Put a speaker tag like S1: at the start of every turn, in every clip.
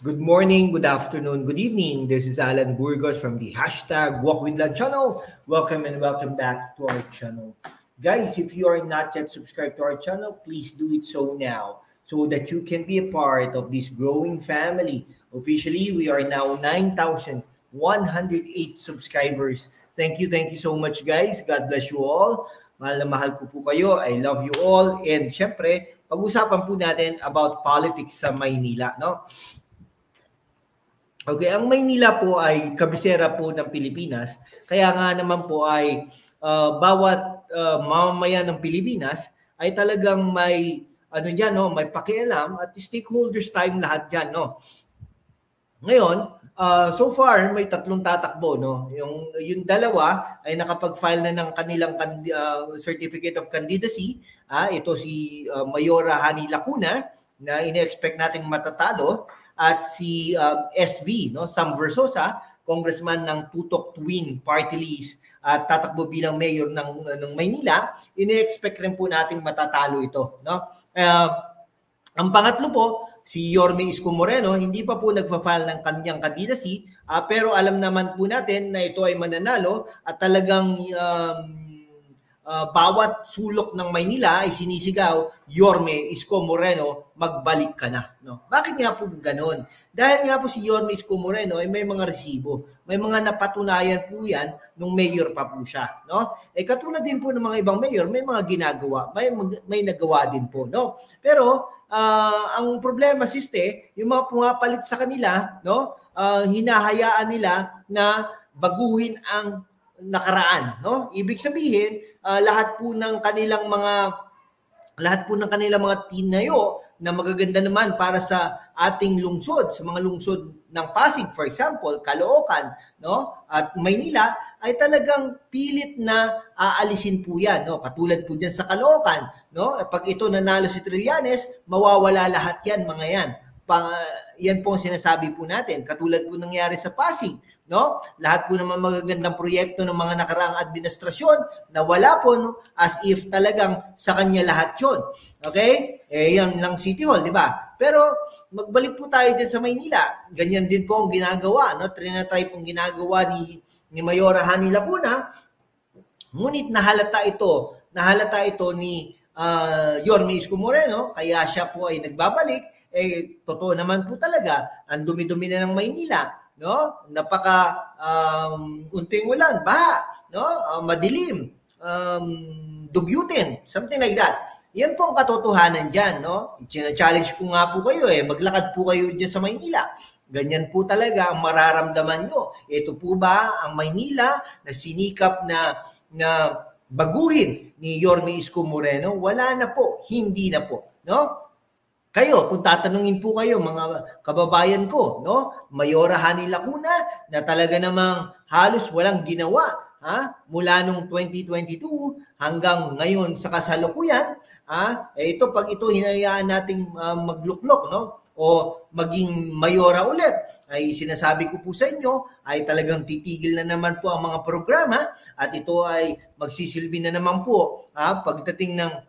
S1: Good morning, good afternoon, good evening. This is Alan Burgos from the hashtag Walk with Lan channel. Welcome and welcome back to our channel. Guys, if you are not yet subscribed to our channel, please do it so now so that you can be a part of this growing family. Officially, we are now 9,108 subscribers. Thank you so much guys. God bless you all. Mahal na mahal ko po kayo. I love you all. And syempre, pag-usapan po natin about politics sa Maynila, no? Okay, ang Maynila po ay kabisera po ng Pilipinas. Kaya nga naman po ay bawat mamamayan ng Pilipinas ay talagang may diyan, no, may pakialam at stakeholders tayong lahat diyan, no. Ngayon, so far may tatlong tatakbo, no. Yung dalawa ay nakapag-file na ng kanilang certificate of candidacy. Ito si Mayora Hani Lacuna na ine-expect nating matatalo, at si SV, no, Sam Versosa, congressman ng Tutok Twin Party List at tatakbo bilang mayor ng Maynila. Ine-expect rin po nating matatalo ito, no. Ang pangatlo po, si Yorme Isko Moreno, hindi pa po nagfa-file ng kanyang candidacy, pero alam naman po natin na ito ay mananalo at talagang bawat sulok ng Maynila ay sinisigaw, Yorme Isko Moreno, magbalik ka na, no? Bakit nga po ganoon? Dahil nga po si Yorme Isko Moreno ay may mga resibo, may mga napatunayan po yan nung mayor pa po siya, no? Katulad din po ng mga ibang mayor, may mga ginagawa, may nagawa din po, no? Pero ang problema, siste, yung mga pumapalit sa kanila, no? Hinahayaan nila na baguhin ang nakaraan, no? Ibig sabihin, lahat po ng kanilang mga tinayo na magaganda naman para sa ating lungsod, sa mga lungsod ng Pasig, for example, Caloocan, no, at Maynila, ay talagang pilit na aalisin po yan, no? Katulad po diyan sa Caloocan, no? Pag ito nanalo si Trillanes, mawawala lahat yan, mga yan. Yan po ang sinasabi po natin. Katulad po nangyari sa Pasig, no? Lahat po naman magagandang proyekto ng mga nakaraang administrasyon na wala po, no? As if talagang sa kanya lahat yun. Okay? Yan lang City Hall, di ba? Pero magbalik po tayo dyan sa Maynila. Ganyan din po ang ginagawa, no? Trinatry pong ginagawa ni Mayora Hani Lacuna. Ngunit nahalata ito ni Yorme Isko Moreno, kaya siya po ay nagbabalik. Totoo naman po talaga, ang dumi-dumi na ng Maynila, no? Napaka unting ulan, baha, no? Madilim, dugyutin, something like that. Yan po ang katotohanan diyan, no? I-challenge ko nga po kayo, maglakad po kayo diyan sa Maynila. Ganyan po talaga ang mararamdaman nyo. Ito po ba ang Maynila na sinikap na baguhin ni Yorme Isko Moreno? Wala na po, hindi na po, no? Kayo, kung tatanungin po kayo mga kababayan ko, no? Mayora Hani Lacuna na talaga namang halos walang ginawa, mula nung 2022 hanggang ngayon sa kasalukuyan, ito pag ito hinayaan nating magluklok, no? O maging mayora ulit, ay sinasabi ko po sa inyo ay talagang titigil na naman po ang mga programa at ito ay magsisilbi na naman po pagdating ng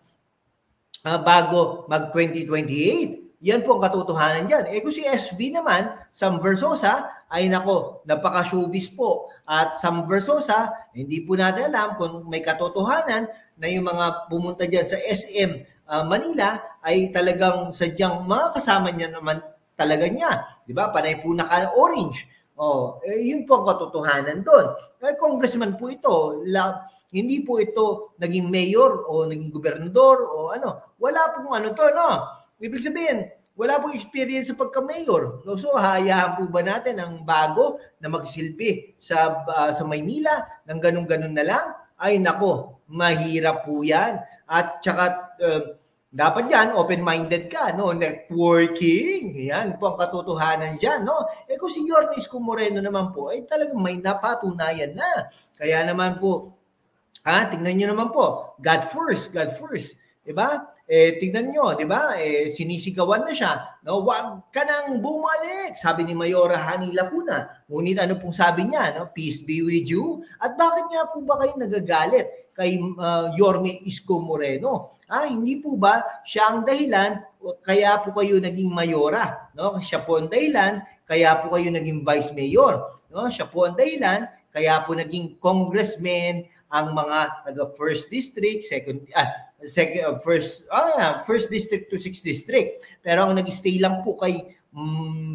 S1: bago mag-2028. Yan po ang katotohanan dyan. Kung si SV naman, Sam Versosa, ay nako, napaka-showbiz po. At Sam Versosa, hindi po natin alam kung may katotohanan na yung mga pumunta dyan sa SM Manila ay talagang sadyang mga kasama niya naman talaga niya. Diba? Panay po naka-orange. Yun po ang katotohanan doon. Congressman po ito. Hindi po ito naging mayor o naging gobernador o ano. Wala pong to, no? Ibig sabihin, wala pong experience sa pagka-mayor. No? So, hayaan po ba natin ang bago na magsilbi sa Maynila ng ganun-ganun na lang? Ay, nako, mahirap po yan. At saka, dapat yan, open-minded ka, no? Networking. Yan po ang katotohanan dyan, no? Kung si Yorme Isko Moreno naman po, ay talagang may napatunayan na. Kaya naman po, tingnan nyo naman po, God first. Diba? Tingnan nyo, diba? Sinisigawan na siya. No? Wag ka nang bumalik, sabi ni Mayora Hani Lacuna. Ngunit ano pong sabi niya? No? Peace be with you. At bakit nga po ba kayo nagagalit? kay Yorme Isko Moreno. Hindi po ba siya ang dahilan kaya po kayo naging mayora, no? Siya po ang dahilan kaya po kayo naging vice mayor, no? Siya po ang dahilan kaya po naging congressman ang mga taga first district, first district to 6th district. Pero ang nag-stay lang po kay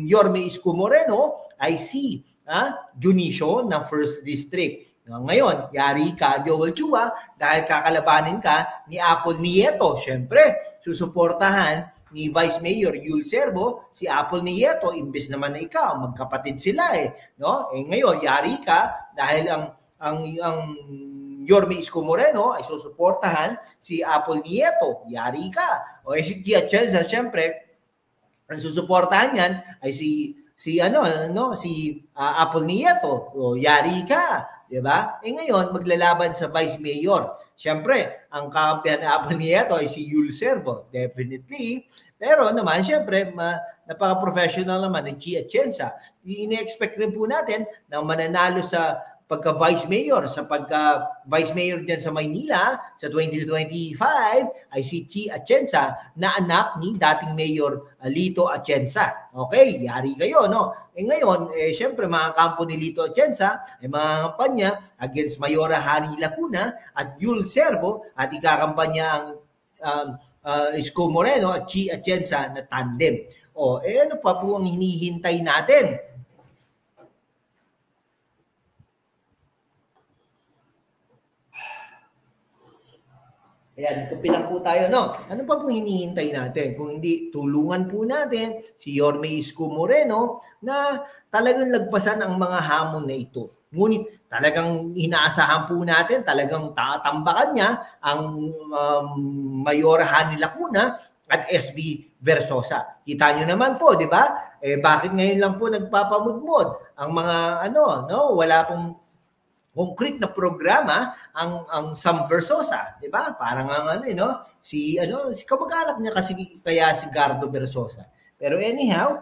S1: Yorme Isko Moreno ay si Junicio ng first district. Ngayon, yari ka, Joel Chua, dahil kakalabanin ka ni Apple Nieto. Siyempre, susuportahan ni Vice Mayor Yul Servo si Apple Nieto, imbes naman na ikaw, magkapatid sila no? Ngayon, yari ka dahil ang Yorme Isko Moreno ay susuportahan si Apple Nieto. Yari ka. O si Gia Chelsa, siyempre, ang susuportahan niyan ay si Apple Nieto. O yari ka. Diba? Ngayon, maglalaban sa Vice Mayor. Siyempre, ang kampiyan ni Apple Nieto ay si Yul Servo. Definitely. Pero naman, siyempre, napaka-professional naman ni Gia Chelsa. Ine-expect rin po natin na mananalo sa pagka-Vice Mayor, sa pagka-Vice Mayor dyan sa Maynila sa 2025 ay si Chi Atienza na anak ni dating Mayor Lito Atienza. Okay, yari kayo, no? Ngayon, syempre mga kampo ni Lito Atienza ay mga kampanya against Mayora Hani Lacuna at Yul Servo at ikakampanya ang Isko Moreno at Chi Atienza na tandem. Ano pa po ang hinihintay natin? Ayan, kapi lang po tayo, no? Ano pa pong hinihintay natin? Kung hindi, tulungan po natin si Yorme Isko Moreno na talagang lagpasan ang mga hamon na ito. Ngunit talagang inaasahan po natin, talagang tatambakan niya ang Mayor Hani Lacuna at SB Versosa. Kita nyo naman po, di ba? Bakit ngayon lang po nagpapamudmod ang mga wala pong concrete na programa ang Sam Versosa, 'di ba? Parang si kamag-anak niya kasi kaya si Gardo Versosa. Pero anyhow,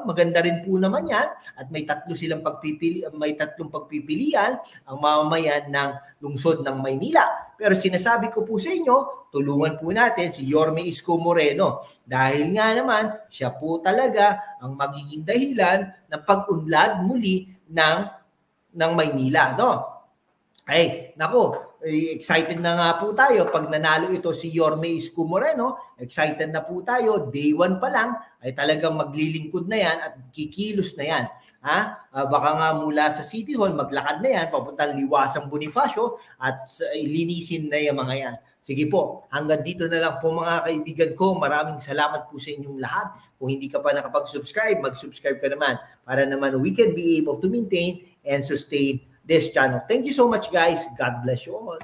S1: maganda rin po naman 'yan at may tatlong pagpipilian ang mamamayan ng lungsod ng Maynila. Pero sinasabi ko po sa inyo, tulungan po natin si Yorme Isko Moreno dahil nga naman siya po talaga ang magiging dahilan ng pag-unlad muli ng Maynila, no? Excited na nga po tayo. Pag nanalo ito si Yorme Isko Moreno, excited na po tayo. Day 1 pa lang ay talagang maglilingkod na yan at kikilos na yan. Baka nga mula sa City Hall, maglakad na yan, papuntang Liwasang Bonifacio at ilinisin na yung mga yan. Sige po, hanggang dito na lang po mga kaibigan ko. Maraming salamat po sa inyong lahat. Kung hindi ka pa nakapag-subscribe, mag-subscribe ka naman para naman we can be able to maintain and sustain this channel. Thank you so much, guys. God bless you all.